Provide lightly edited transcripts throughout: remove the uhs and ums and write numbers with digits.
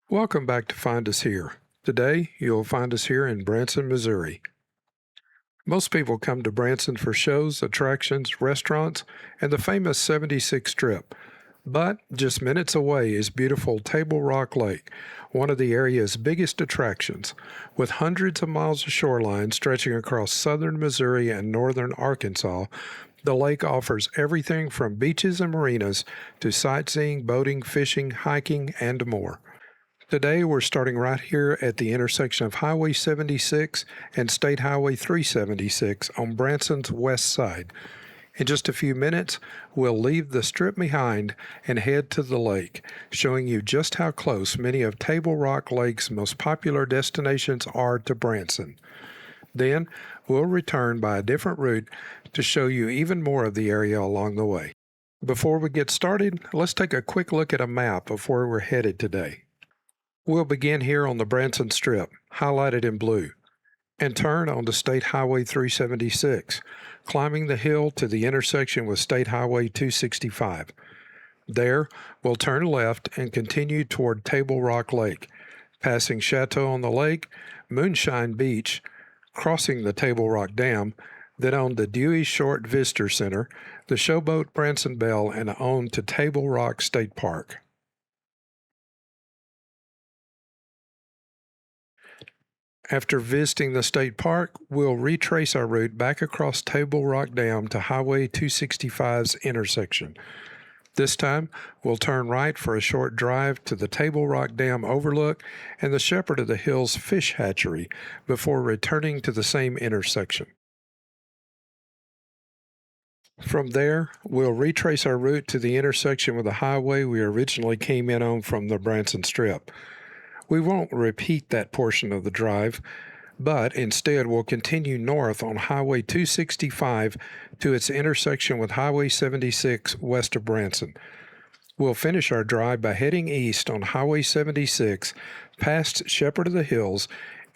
Welcome back to Find Us Here. Today, you'll find us here in Branson, Missouri. Most people come to Branson for shows, attractions, restaurants, and the famous 76 Strip. But just minutes away is beautiful Table Rock Lake, one of the area's biggest attractions. With hundreds of miles of shoreline stretching across southern Missouri and northern Arkansas, the lake offers everything from beaches and marinas to sightseeing, boating, fishing, hiking, and more. Today, we're starting right here at the intersection of Highway 76 and State Highway 376 on Branson's west side. In just a few minutes, we'll leave the strip behind and head to the lake, showing you just how close many of Table Rock Lake's most popular destinations are to Branson. Then, we'll return by a different route to show you even more of the area along the way. Before we get started, let's take a quick look at a map of where we're headed today. We'll begin here on the Branson Strip, highlighted in blue, and turn onto State Highway 376, climbing the hill to the intersection with State Highway 265. There, we'll turn left and continue toward Table Rock Lake, passing Chateau on the Lake, Moonshine Beach, crossing the Table Rock Dam, then on the Dewey Short Visitor Center, the Showboat Branson Belle, and on to Table Rock State Park. After visiting the state park, we'll retrace our route back across Table Rock Dam to Highway 265's intersection. This time, we'll turn right for a short drive to the Table Rock Dam Overlook and the Shepherd of the Hills Fish Hatchery before returning to the same intersection. From there, we'll retrace our route to the intersection with the highway we originally came in on from the Branson Strip. We won't repeat that portion of the drive, but instead we'll continue north on Highway 265 to its intersection with Highway 76 west of Branson. We'll finish our drive by heading east on Highway 76 past Shepherd of the Hills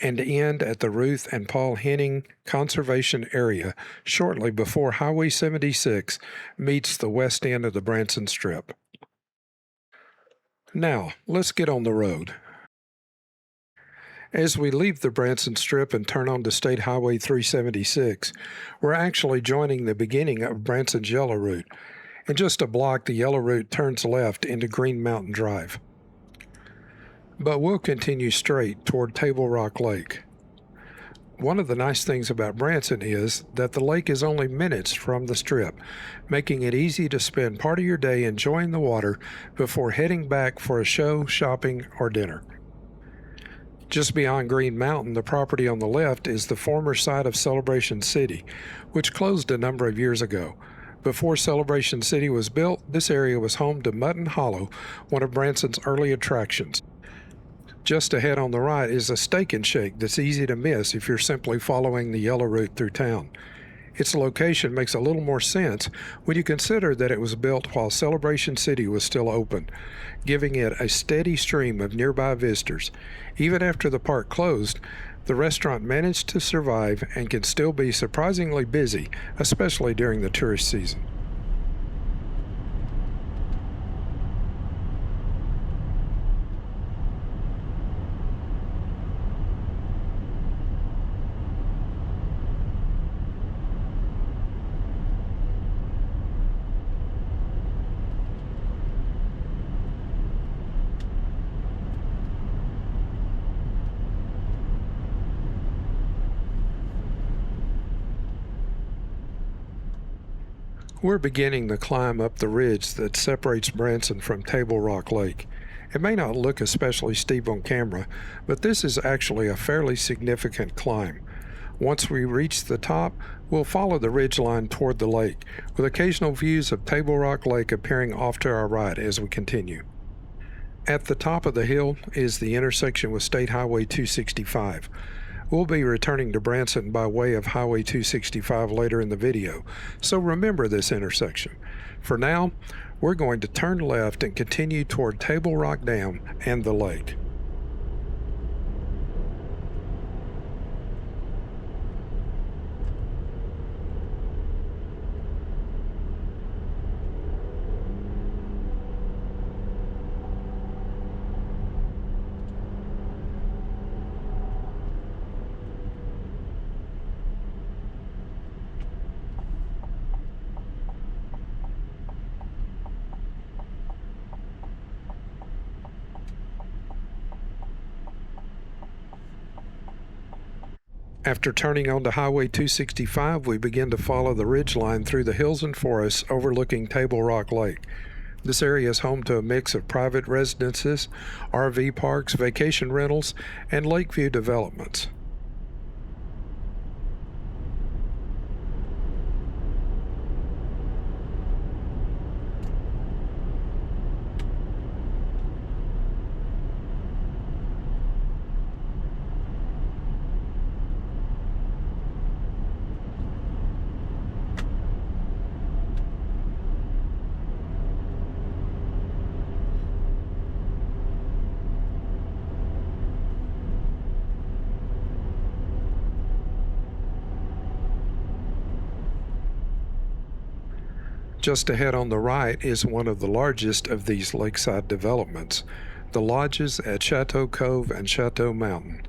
and end at the Ruth and Paul Henning Conservation Area shortly before Highway 76 meets the west end of the Branson Strip. Now, let's get on the road. As we leave the Branson Strip and turn onto State Highway 376, we're actually joining the beginning of Branson's Yellow Route. In just a block, the Yellow Route turns left into Green Mountain Drive. But we'll continue straight toward Table Rock Lake. One of the nice things about Branson is that the lake is only minutes from the Strip, making it easy to spend part of your day enjoying the water before heading back for a show, shopping, or dinner. Just beyond Green Mountain, the property on the left is the former site of Celebration City, which closed a number of years ago. Before Celebration City was built, this area was home to Mutton Hollow, one of Branson's early attractions. Just ahead on the right is a Steak and Shake that's easy to miss if you're simply following the yellow route through town. Its location makes a little more sense when you consider that it was built while Celebration City was still open, giving it a steady stream of nearby visitors. Even after the park closed, the restaurant managed to survive and can still be surprisingly busy, especially during the tourist season. We're beginning the climb up the ridge that separates Branson from Table Rock Lake. It may not look especially steep on camera, but this is actually a fairly significant climb. Once we reach the top, we'll follow the ridgeline toward the lake, with occasional views of Table Rock Lake appearing off to our right as we continue. At the top of the hill is the intersection with State Highway 265. We'll be returning to Branson by way of Highway 265 later in the video, so remember this intersection. For now, we're going to turn left and continue toward Table Rock Dam and the lake. After turning onto Highway 265, we begin to follow the ridgeline through the hills and forests overlooking Table Rock Lake. This area is home to a mix of private residences, RV parks, vacation rentals, and lakeview developments. Just ahead on the right is one of the largest of these lakeside developments, the lodges at Chateau Cove and Chateau Mountain.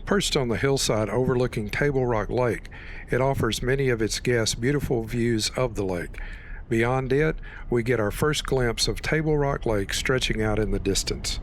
Perched on the hillside overlooking Table Rock Lake, it offers many of its guests beautiful views of the lake. Beyond it, we get our first glimpse of Table Rock Lake stretching out in the distance.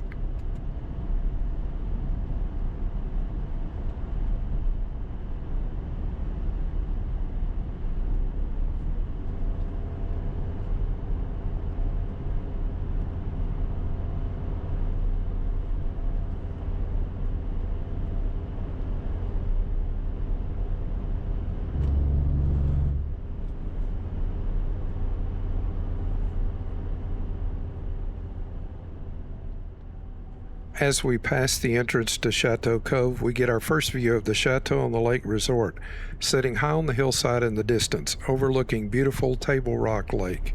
As we pass the entrance to Chateau Cove, we get our first view of the Chateau on the Lake Resort, sitting high on the hillside in the distance, overlooking beautiful Table Rock Lake.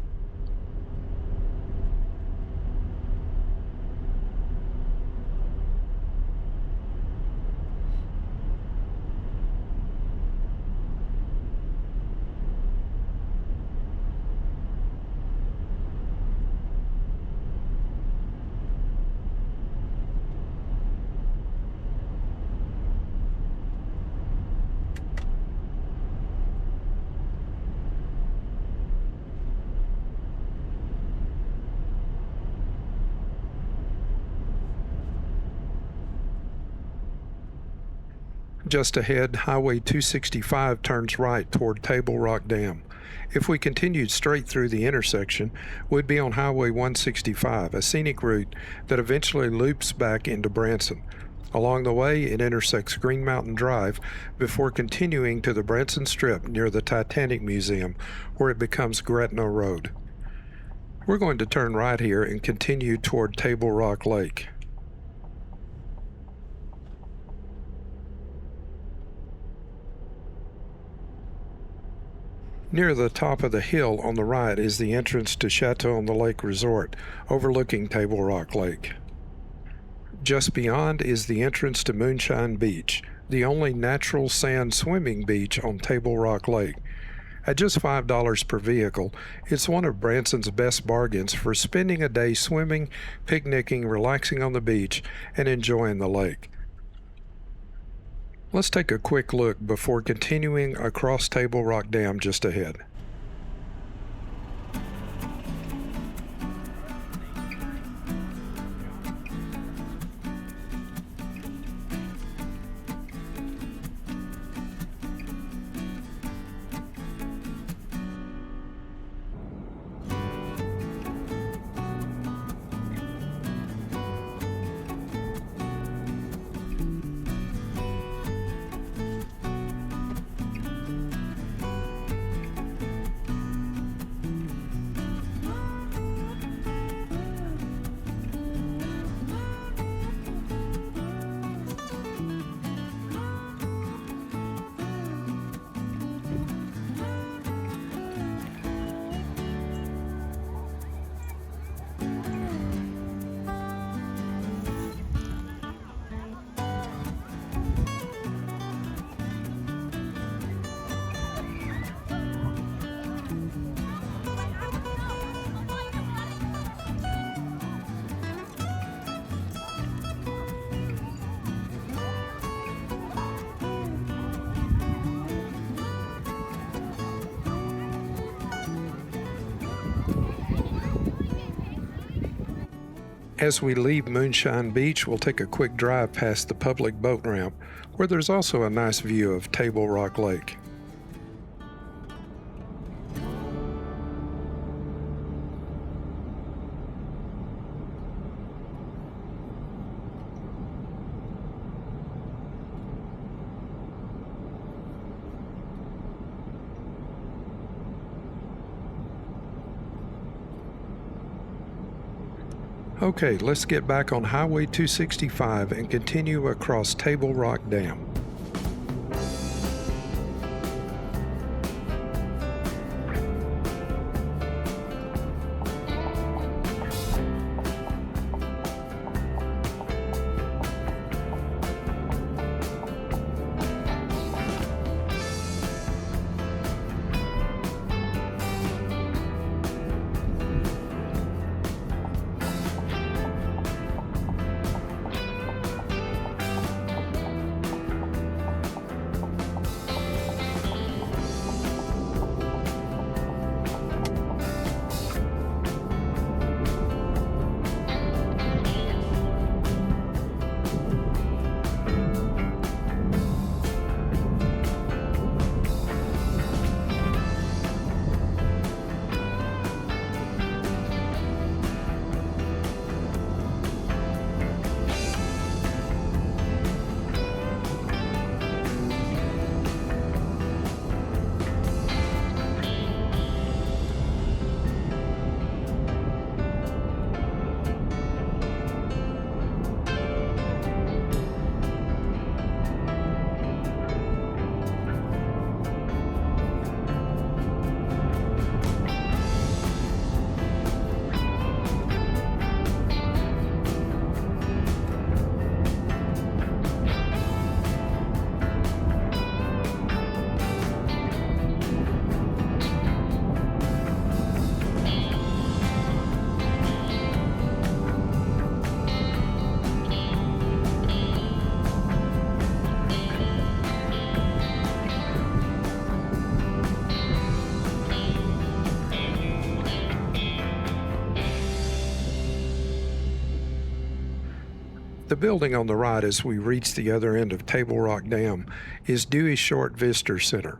Just ahead, Highway 265 turns right toward Table Rock Dam. If we continued straight through the intersection, we'd be on Highway 165, a scenic route that eventually loops back into Branson. Along the way, it intersects Green Mountain Drive before continuing to the Branson Strip near the Titanic Museum, where it becomes Gretna Road. We're going to turn right here and continue toward Table Rock Lake. Near the top of the hill on the right is the entrance to Chateau on the Lake Resort, overlooking Table Rock Lake. Just beyond is the entrance to Moonshine Beach, the only natural sand swimming beach on Table Rock Lake. At just $5 per vehicle, it's one of Branson's best bargains for spending a day swimming, picnicking, relaxing on the beach, and enjoying the lake. Let's take a quick look before continuing across Table Rock Dam just ahead. As we leave Moonshine Beach, we'll take a quick drive past the public boat ramp, where there's also a nice view of Table Rock Lake. Okay, let's get back on Highway 265 and continue across Table Rock Dam. The building on the right as we reach the other end of Table Rock Dam is Dewey Short Visitor Center.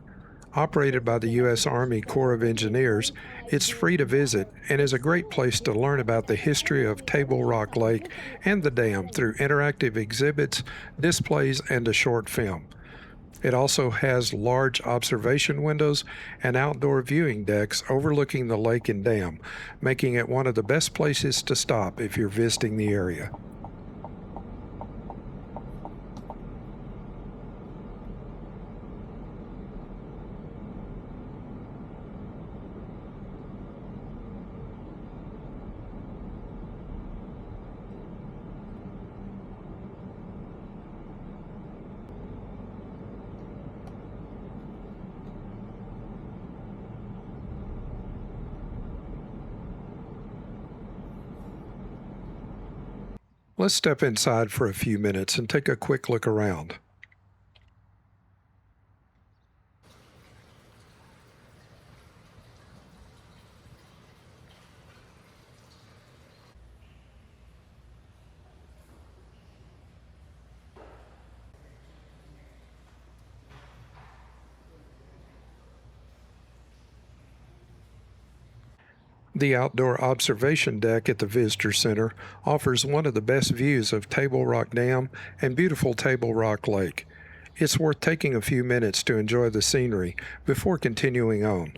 Operated by the U.S. Army Corps of Engineers, it's free to visit and is a great place to learn about the history of Table Rock Lake and the dam through interactive exhibits, displays, and a short film. It also has large observation windows and outdoor viewing decks overlooking the lake and dam, making it one of the best places to stop if you're visiting the area. Let's step inside for a few minutes and take a quick look around. The outdoor observation deck at the Visitor Center offers one of the best views of Table Rock Dam and beautiful Table Rock Lake. It's worth taking a few minutes to enjoy the scenery before continuing on.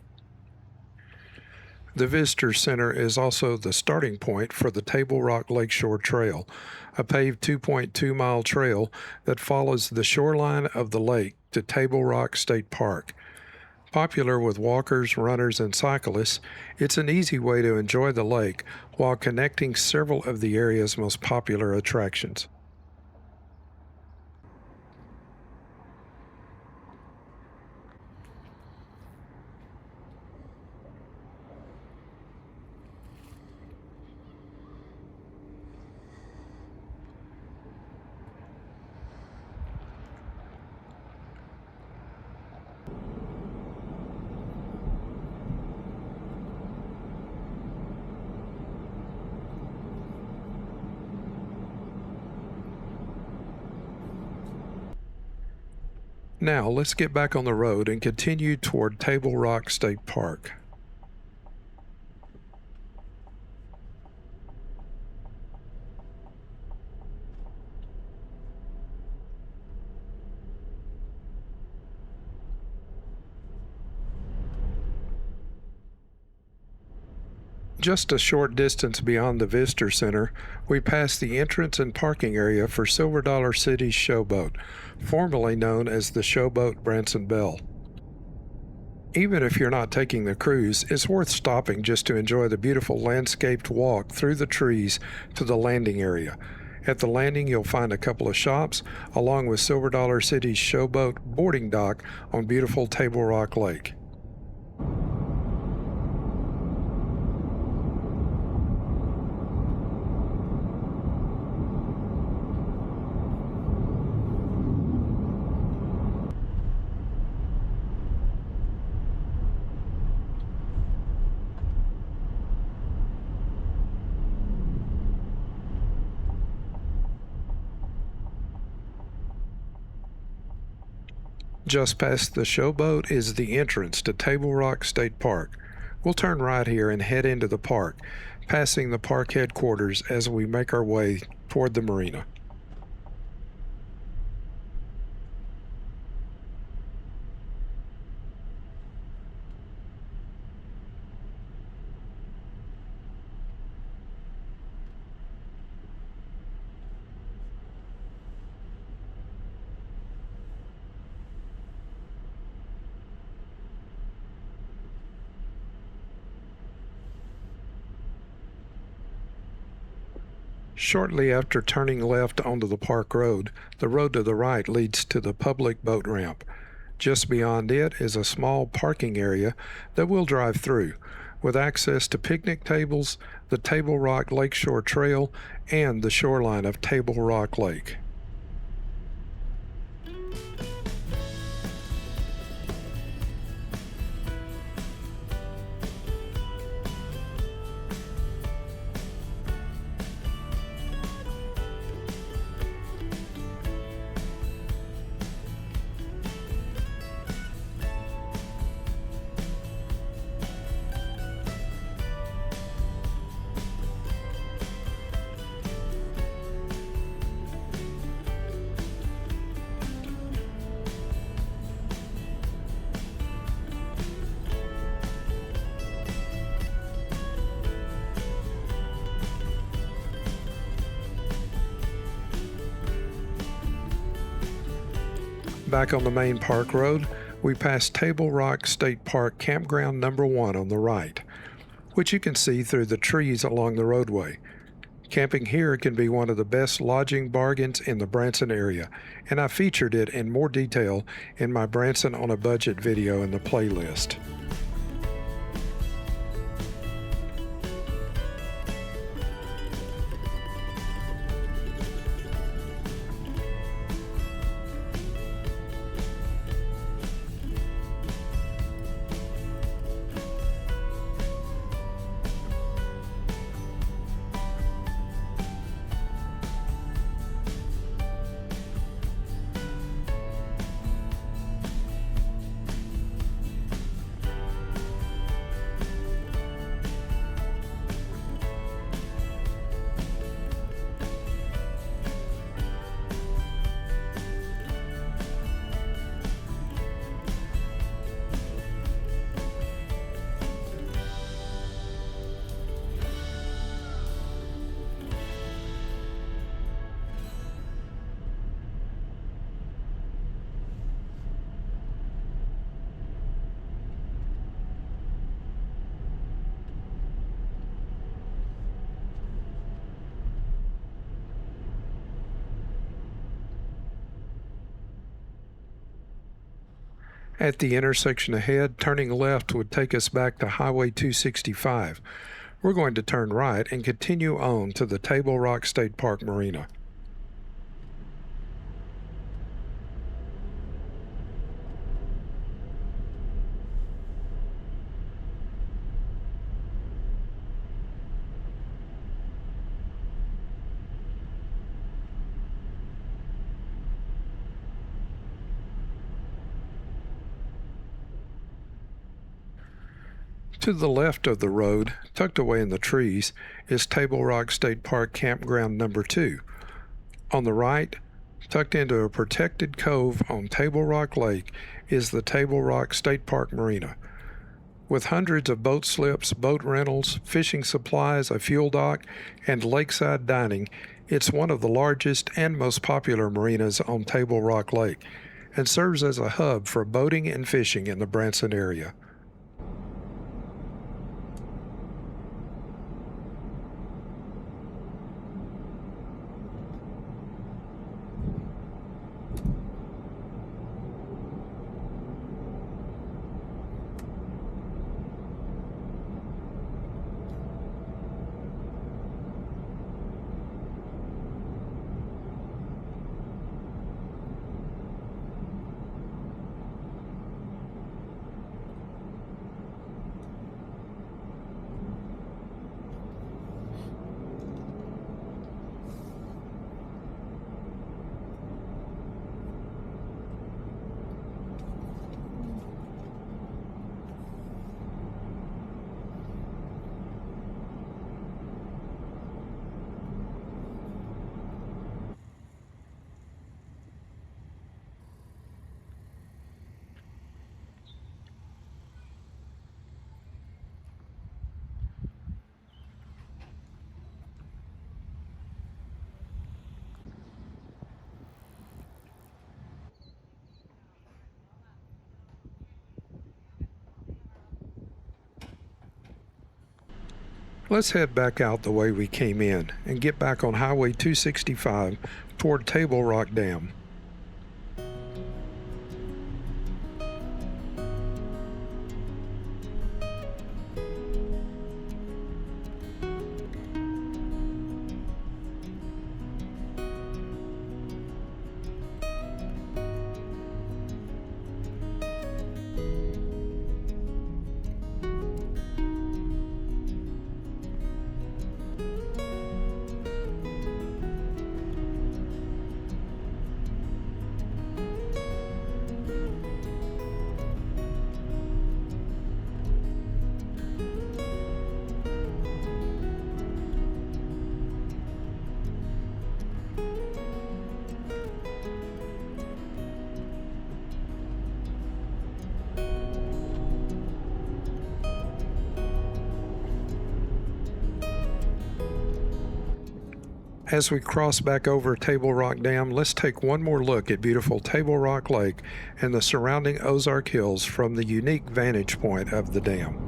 The Visitor Center is also the starting point for the Table Rock Lakeshore Trail, a paved 2.2-mile trail that follows the shoreline of the lake to Table Rock State Park. Popular with walkers, runners, and cyclists, it's an easy way to enjoy the lake while connecting several of the area's most popular attractions. Now let's get back on the road and continue toward Table Rock State Park. Just a short distance beyond the Visitor Center, we pass the entrance and parking area for Silver Dollar City Showboat, formerly known as the Showboat Branson Belle. Even if you're not taking the cruise, it's worth stopping just to enjoy the beautiful landscaped walk through the trees to the landing area. At the landing, you'll find a couple of shops, along with Silver Dollar City's Showboat boarding dock on beautiful Table Rock Lake. Just past the Showboat is the entrance to Table Rock State Park. We'll turn right here and head into the park, passing the park headquarters as we make our way toward the marina. Shortly after turning left onto the park road, the road to the right leads to the public boat ramp. Just beyond it is a small parking area that we'll drive through, with access to picnic tables, the Table Rock Lakeshore Trail, and the shoreline of Table Rock Lake. Back on the main park road, we pass Table Rock State Park Campground Number 1 on the right, which you can see through the trees along the roadway. Camping here can be one of the best lodging bargains in the Branson area, and I featured it in more detail in my Branson on a Budget video in the playlist. At the intersection ahead, turning left would take us back to Highway 265. We're going to turn right and continue on to the Table Rock State Park Marina. To the left of the road, tucked away in the trees, is Table Rock State Park Campground Number 2. On the right, tucked into a protected cove on Table Rock Lake, is the Table Rock State Park Marina. With hundreds of boat slips, boat rentals, fishing supplies, a fuel dock, and lakeside dining, it's one of the largest and most popular marinas on Table Rock Lake, and serves as a hub for boating and fishing in the Branson area. Let's head back out the way we came in and get back on Highway 265 toward Table Rock Dam. As we cross back over Table Rock Dam, let's take one more look at beautiful Table Rock Lake and the surrounding Ozark Hills from the unique vantage point of the dam.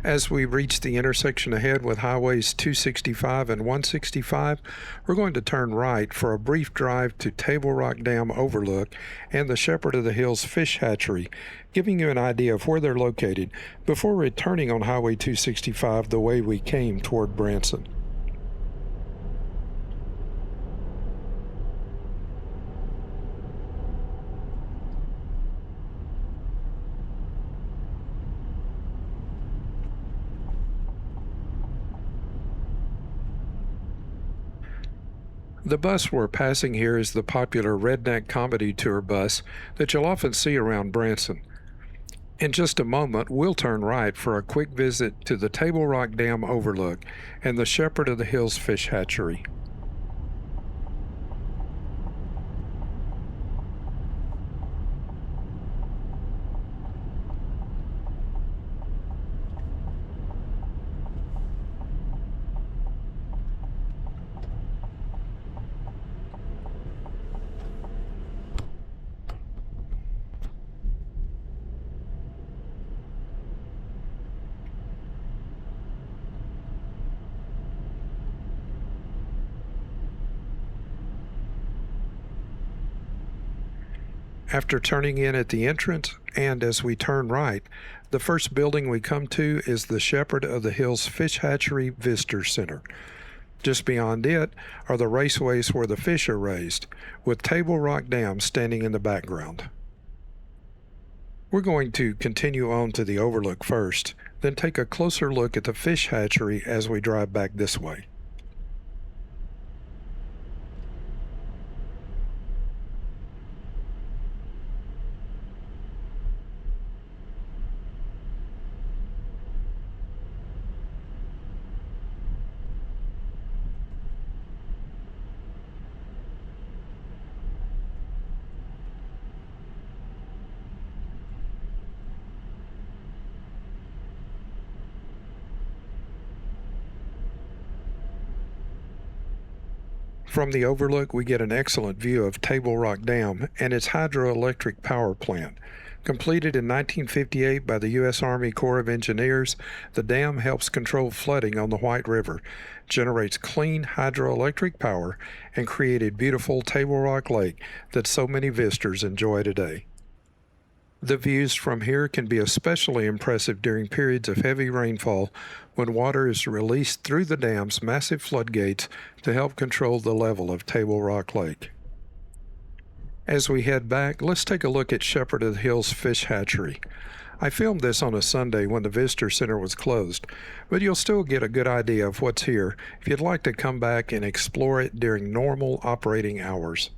As we reach the intersection ahead with Highways 265 and 165, we're going to turn right for a brief drive to Table Rock Dam Overlook and the Shepherd of the Hills Fish Hatchery, giving you an idea of where they're located before returning on Highway 265 the way we came toward Branson. The bus we're passing here is the popular Redneck Comedy Tour bus that you'll often see around Branson. In just a moment, we'll turn right for a quick visit to the Table Rock Dam Overlook and the Shepherd of the Hills Fish Hatchery. After turning in at the entrance, and as we turn right, the first building we come to is the Shepherd of the Hills Fish Hatchery Visitor Center. Just beyond it are the raceways where the fish are raised, with Table Rock Dam standing in the background. We're going to continue on to the Overlook first, then take a closer look at the fish hatchery as we drive back this way. From the Overlook, we get an excellent view of Table Rock Dam and its hydroelectric power plant. Completed in 1958 by the U.S. Army Corps of Engineers, the dam helps control flooding on the White River, generates clean hydroelectric power, and created beautiful Table Rock Lake that so many visitors enjoy today. The views from here can be especially impressive during periods of heavy rainfall when water is released through the dam's massive floodgates to help control the level of Table Rock Lake. As we head back, let's take a look at Shepherd of the Hills Fish Hatchery. I filmed this on a Sunday when the visitor center was closed, but you'll still get a good idea of what's here if you'd like to come back and explore it during normal operating hours.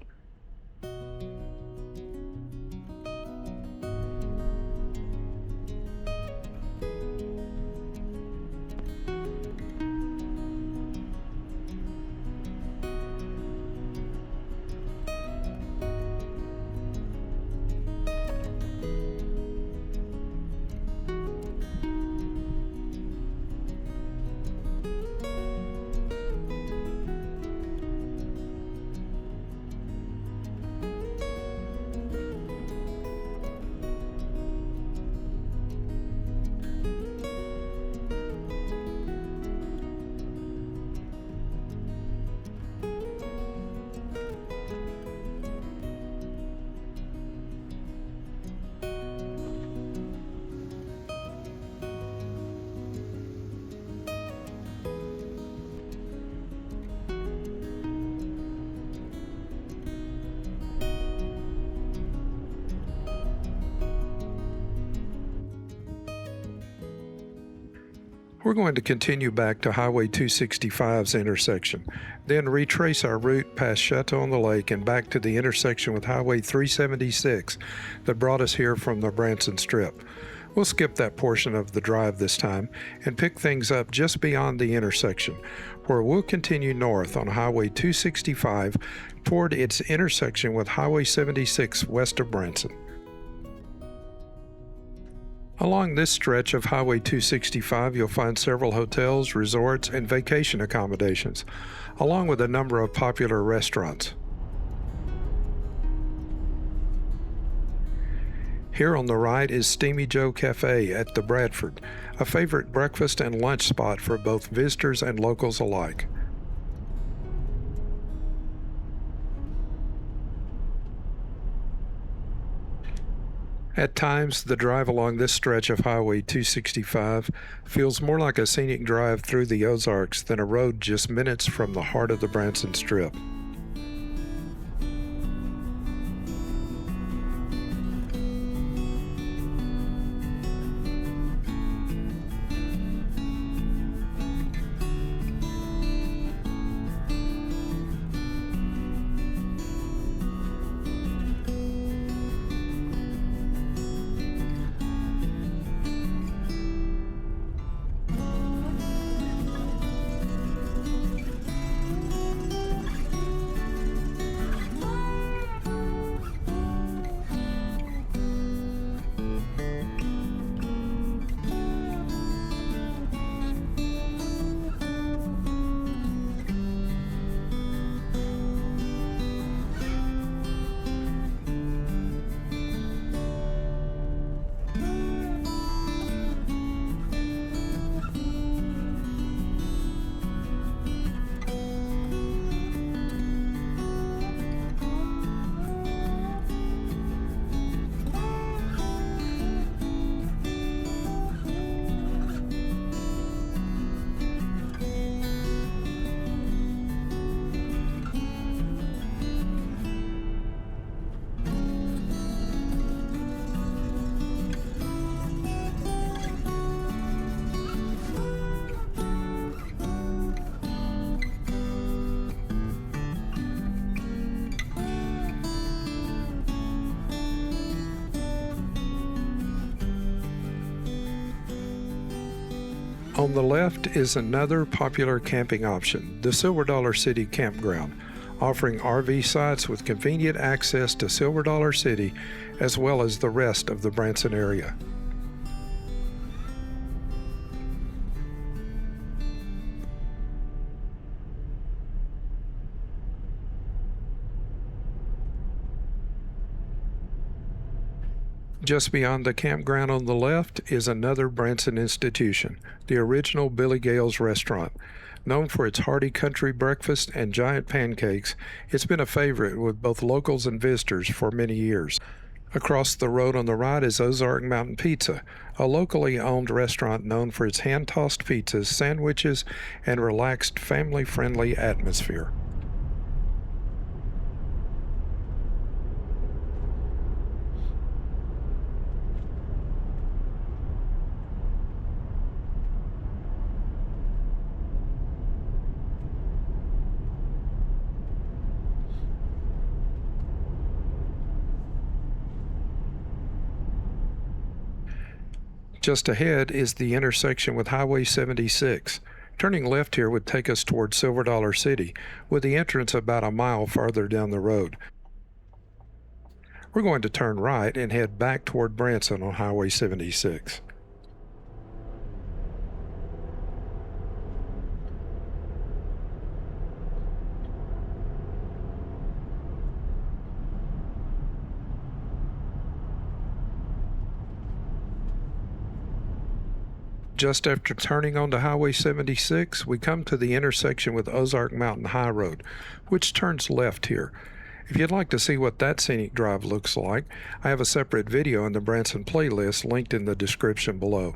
We're going to continue back to Highway 265's intersection, then retrace our route past Chateau on the Lake and back to the intersection with Highway 376 that brought us here from the Branson Strip. We'll skip that portion of the drive this time and pick things up just beyond the intersection, where we'll continue north on Highway 265 toward its intersection with Highway 76 west of Branson. Along this stretch of Highway 265, you'll find several hotels, resorts, and vacation accommodations, along with a number of popular restaurants. Here on the right is Steamy Joe Cafe at the Bradford, a favorite breakfast and lunch spot for both visitors and locals alike. At times, the drive along this stretch of Highway 265 feels more like a scenic drive through the Ozarks than a road just minutes from the heart of the Branson Strip. On the left is another popular camping option, the Silver Dollar City Campground, offering RV sites with convenient access to Silver Dollar City as well as the rest of the Branson area. Just beyond the campground on the left is another Branson institution, the original Billy Gale's restaurant. Known for its hearty country breakfast and giant pancakes, it's been a favorite with both locals and visitors for many years. Across the road on the right is Ozark Mountain Pizza, a locally owned restaurant known for its hand-tossed pizzas, sandwiches, and relaxed, family-friendly atmosphere. Just ahead is the intersection with Highway 76. Turning left here would take us toward Silver Dollar City, with the entrance about a mile farther down the road. We're going to turn right and head back toward Branson on Highway 76. Just after turning onto Highway 76, we come to the intersection with Ozark Mountain High Road, which turns left here. If you'd like to see what that scenic drive looks like, I have a separate video in the Branson playlist linked in the description below.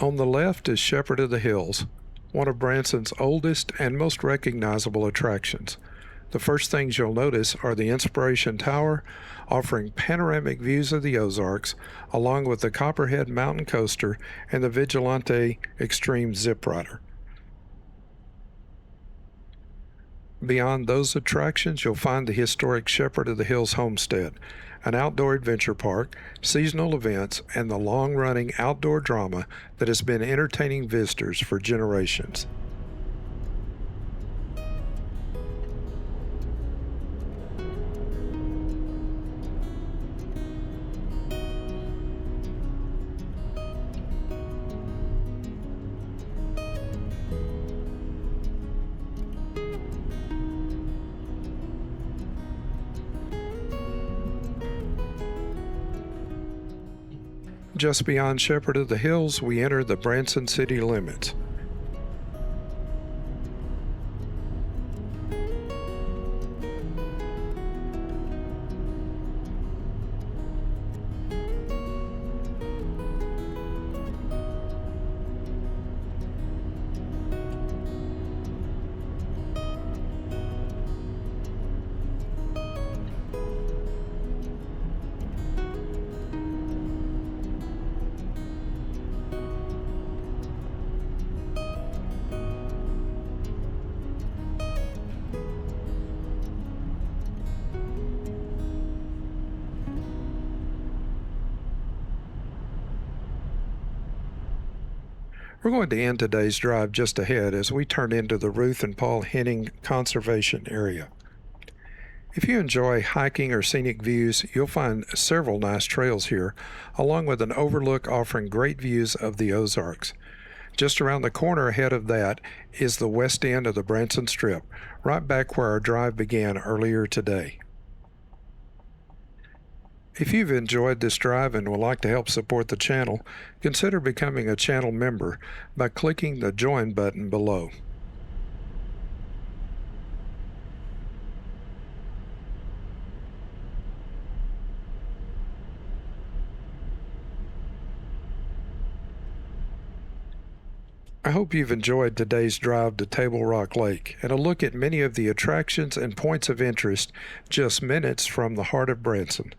On the left is Shepherd of the Hills, one of Branson's oldest and most recognizable attractions. The first things you'll notice are the Inspiration Tower, offering panoramic views of the Ozarks, along with the Copperhead Mountain Coaster and the Vigilante Extreme Zip Rider. Beyond those attractions, you'll find the historic Shepherd of the Hills Homestead, an outdoor adventure park, seasonal events, and the long-running outdoor drama that has been entertaining visitors for generations. Just beyond Shepherd of the Hills, we enter the Branson city limits. We're going to end today's drive just ahead as we turn into the Ruth and Paul Henning Conservation Area. If you enjoy hiking or scenic views, you'll find several nice trails here, along with an overlook offering great views of the Ozarks. Just around the corner ahead of that is the west end of the Branson Strip, right back where our drive began earlier today. If you've enjoyed this drive and would like to help support the channel, consider becoming a channel member by clicking the Join button below. I hope you've enjoyed today's drive to Table Rock Lake and a look at many of the attractions and points of interest just minutes from the heart of Branson.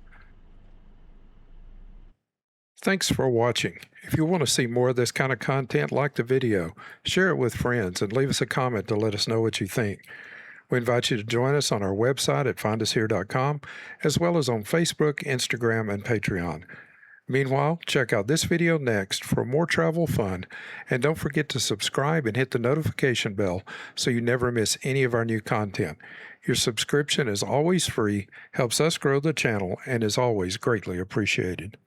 Thanks for watching. If you want to see more of this kind of content, like the video, share it with friends, and leave us a comment to let us know what you think. We invite you to join us on our website at findushere.com, as well as on Facebook, Instagram, and Patreon. Meanwhile, check out this video next for more travel fun, and don't forget to subscribe and hit the notification bell so you never miss any of our new content. Your subscription is always free, helps us grow the channel, and is always greatly appreciated.